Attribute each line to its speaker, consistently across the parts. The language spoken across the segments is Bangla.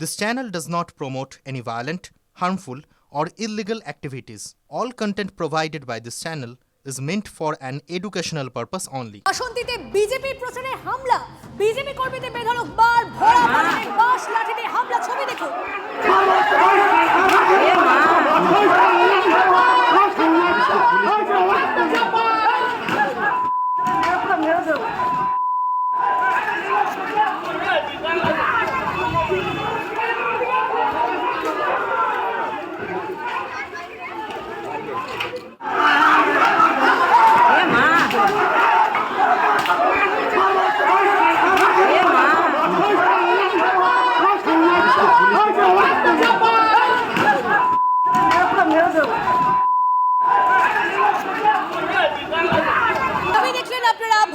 Speaker 1: This channel does not promote any violent, harmful, or illegal activities. All content provided by this channel is meant for an educational purpose only.
Speaker 2: বাসন্তীতে বিজেপির প্রচারে হামলা, বিজেপি কর্মীদের বেধড়ক বার ভরা বাজারে বাঁশ লাঠি দিয়ে হামলা, ছবি দেখুন।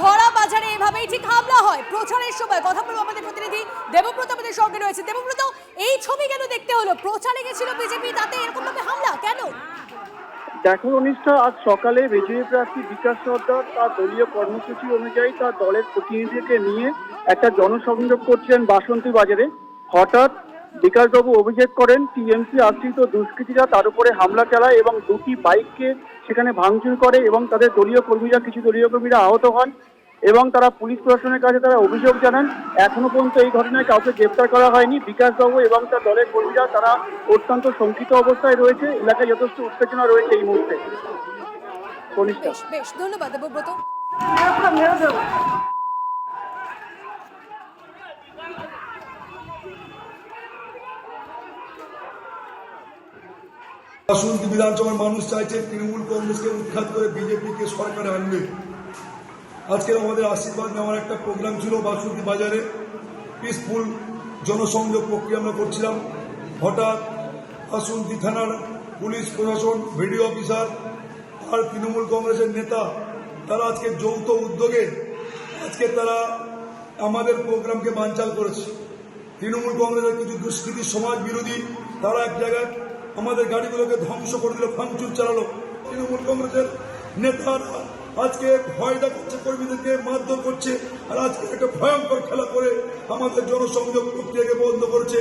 Speaker 2: ভরা বাজারে এভাবেই ঠিক হামলা হয় প্রচারের সময়। কথা বলবো আমাদের প্রতিনিধি দেবব্রত আমাদের সঙ্গে রয়েছে। দেবব্রত, এই ছবি কেন দেখতে হলো? প্রচারে গেছিল বিজেপি, তাতে এরকম ভাবে হামলা কেন?
Speaker 3: দেখো অনিষ্ঠা, আজ সকালে বিজেপি প্রার্থী বিকাশ সর্দার তার দলীয় কর্মসূচি অনুযায়ী তার দলের প্রতিনিধিকে নিয়ে একটা জনসংযোগ করছিলেন বাসন্তী বাজারে। হঠাৎ বিকাশবাবু অভিযোগ করেন টিএমসি আশ্রিত দুষ্কৃতীরা তার উপরে হামলা চালায় এবং দুটি বাইককে সেখানে ভাঙচুর করে এবং তাদের কিছু দলীয় কর্মীরা আহত হন এবং তারা পুলিশ প্রশাসনের কাছে তারা অভিযোগ জানান। এখনো পর্যন্ত এই ঘটনায় কাউকে গ্রেপ্তার করা হয়নি। বিকাশবাবু এবং তার দলের কর্মীরা তারা অত্যন্ত শঙ্কিত অবস্থায় রয়েছে। এলাকায় যথেষ্ট উত্তেজনা রয়েছে এই মুহূর্তে।
Speaker 2: বেশ, ধন্যবাদ দেবব্রত।
Speaker 4: বাসন্তী বিধানসভার মানুষ চাইছে তৃণমূল কংগ্রেসকে উৎখাত করে বিজেপিকে সরকারে আনবে। আজকে আমাদের আশীর্বাদ নেওয়ার একটা প্রোগ্রাম ছিল বাসন্তী বাজারে। পিসফুল জনসংযোগ প্রক্রিয়া আমরা করছিলাম। হঠাৎ বাসন্তী থানার পুলিশ প্রশাসন, ভিডিও অফিসার আর তৃণমূল কংগ্রেসের নেতা তারা আজকে যৌথ উদ্যোগে তারা আমাদের প্রোগ্রামকে বানচাল করেছে। তৃণমূল কংগ্রেসের কিছু দুষ্কৃতী সমাজ বিরোধী তারা এক জায়গায় আমাদের গাড়িগুলোকে ধ্বংস করে দিল, ভাঙচুর চালালো। তৃণমূল কংগ্রেসের নেতারা আজকে ভয় দেখাচ্ছে, কর্মীদেরকে মারধর করছে, আর আজকে একটা ভয়ঙ্কর খেলা করে আমাদের জনসংযোগ প্রক্রিয়াকে বন্ধ করছে।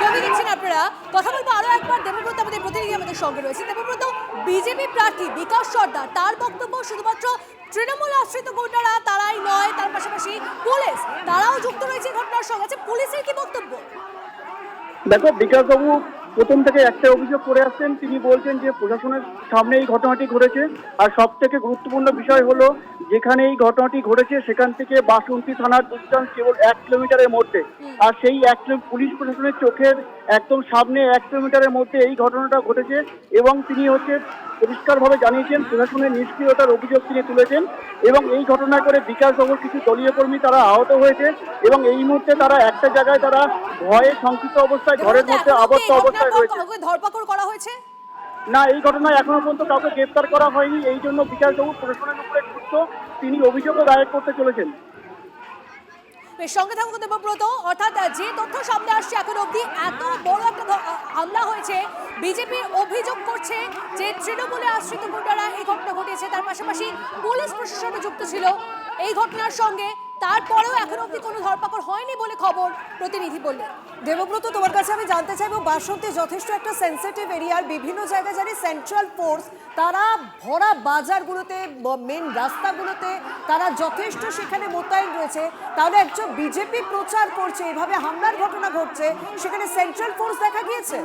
Speaker 2: ছবি দেখছেন আপনারা। কথা বলবো আরো একবার, দেবব্রত আমাদের প্রতিনিধি আমাদের সঙ্গে রয়েছে। দেবব্রত, বিজেপি প্রার্থী বিকাশ সর্দার তার বক্তব্য শুধুমাত্র তৃণমূল আশ্রিত গুন্ডারা তারাই নয়, তার পাশাপাশি পুলিশ তারাও যুক্ত রয়েছে ঘটনার সঙ্গে। আছে পুলিশের কি বক্তব্য?
Speaker 3: দেখো, বিকাশবাবু প্রথম থেকে একটা অভিযোগ করে আসছেন। তিনি বলছেন যে প্রশাসনের সামনে এই ঘটনাটি ঘটেছে, আর সব থেকে গুরুত্বপূর্ণ বিষয় হলো যেখানে এই ঘটনাটি ঘটেছে সেখান থেকে বাসন্তী থানার ডিস্টেন্স কেবল 1 কিলোমিটারের মধ্যে, আর সেই পুলিশ প্রশাসনের চোখের একদম সামনে 1 কিলোমিটারের মধ্যে এই ঘটনাটা ঘটেছে। এবং তিনি পরিষ্কারভাবে জানিয়েছেন প্রশাসনের নিষ্ক্রিয়তার অভিযোগ তিনি তুলেছেন এবং এই ঘটনা করে বিকাশবাবুর কিছু দলীয় কর্মী তারা আহত হয়েছে এবং এই মুহূর্তে তারা একটা জায়গায় তারা ভয়ে শঙ্কিত অবস্থায় ঘরের মধ্যে আবদ্ধ অবস্থায় রয়েছে।
Speaker 2: ধরপাকড় করা হয়েছে
Speaker 3: না, এই ঘটনায় এখনো পর্যন্ত কাউকে গ্রেপ্তার করা হয়নি। এই জন্য বিকাশবাবু প্রশাসনের উপরে ক্ষুব্ধ, তিনি অভিযোগও দায়ের করতে চলেছেন।
Speaker 2: সঙ্গে থাকুন দেবব্রত। অর্থাৎ যে তথ্য সামনে আসছে এখন অবধি, এত বড় একটা হামলা হয়েছে, বিজেপির অভিযোগ করছে যে তৃণমূলে আশ্রিত গুন্ডারা এই ঘটনা ঘটিয়েছে, তার পাশাপাশি পুলিশ প্রশাসনও যুক্ত ছিল এই ঘটনার সঙ্গে। তারপরেও এখন অবধি কোনো ধরপাকড় হয়নি বলে খবর, প্রতিনিধি বললে।
Speaker 5: দেবব্রত, তোমার কাছে আমি জানতে চাইবো, বাসন্তী যথেষ্ট একটা সেন্সিটিভ এরিয়ার বিভিন্ন জায়গায় জানি সেন্ট্রাল ফোর্স তারা ভরা বাজারগুলোতে, মেন রাস্তাগুলোতে তারা যথেষ্ট সেখানে মোতায়েন রয়েছে। তাহলে একজন বিজেপি প্রচার করছে, এভাবে হামলার ঘটনা ঘটছে, সেখানে সেন্ট্রাল ফোর্স দেখা গিয়েছে?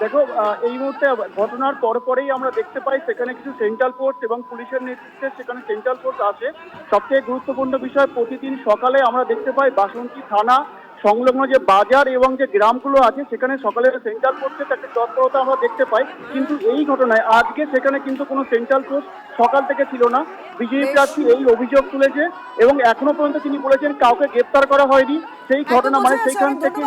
Speaker 3: দেখো, এই মুহূর্তে ঘটনার পরেই আমরা দেখতে পাই সেখানে কিছু সেন্ট্রাল ফোর্স এবং পুলিশের নেতৃত্বে সেখানে সেন্ট্রাল ফোর্স আছে। সবথেকে গুরুত্বপূর্ণ বিষয়, প্রতিদিন সকালে আমরা দেখতে পাই বাসন্তী থানা সংলগ্ন যে বাজার এবং যে গ্রামগুলো আছে সেখানে সকালে সেন্ট্রাল ফোর্সের একটা তৎপরতা আমরা দেখতে পাই। কিন্তু এই ঘটনায় আজকে সেখানে কিন্তু কোনো সেন্ট্রাল ফোর্স সকাল থেকে ছিল না। বিজেপি প্রার্থী এই অভিযোগ তুলেছে এবং এখনো পর্যন্ত তিনি বলেছেন কাউকে গ্রেপ্তার করা হয়নি। সেই ঘটনা মানে সেইখান থেকে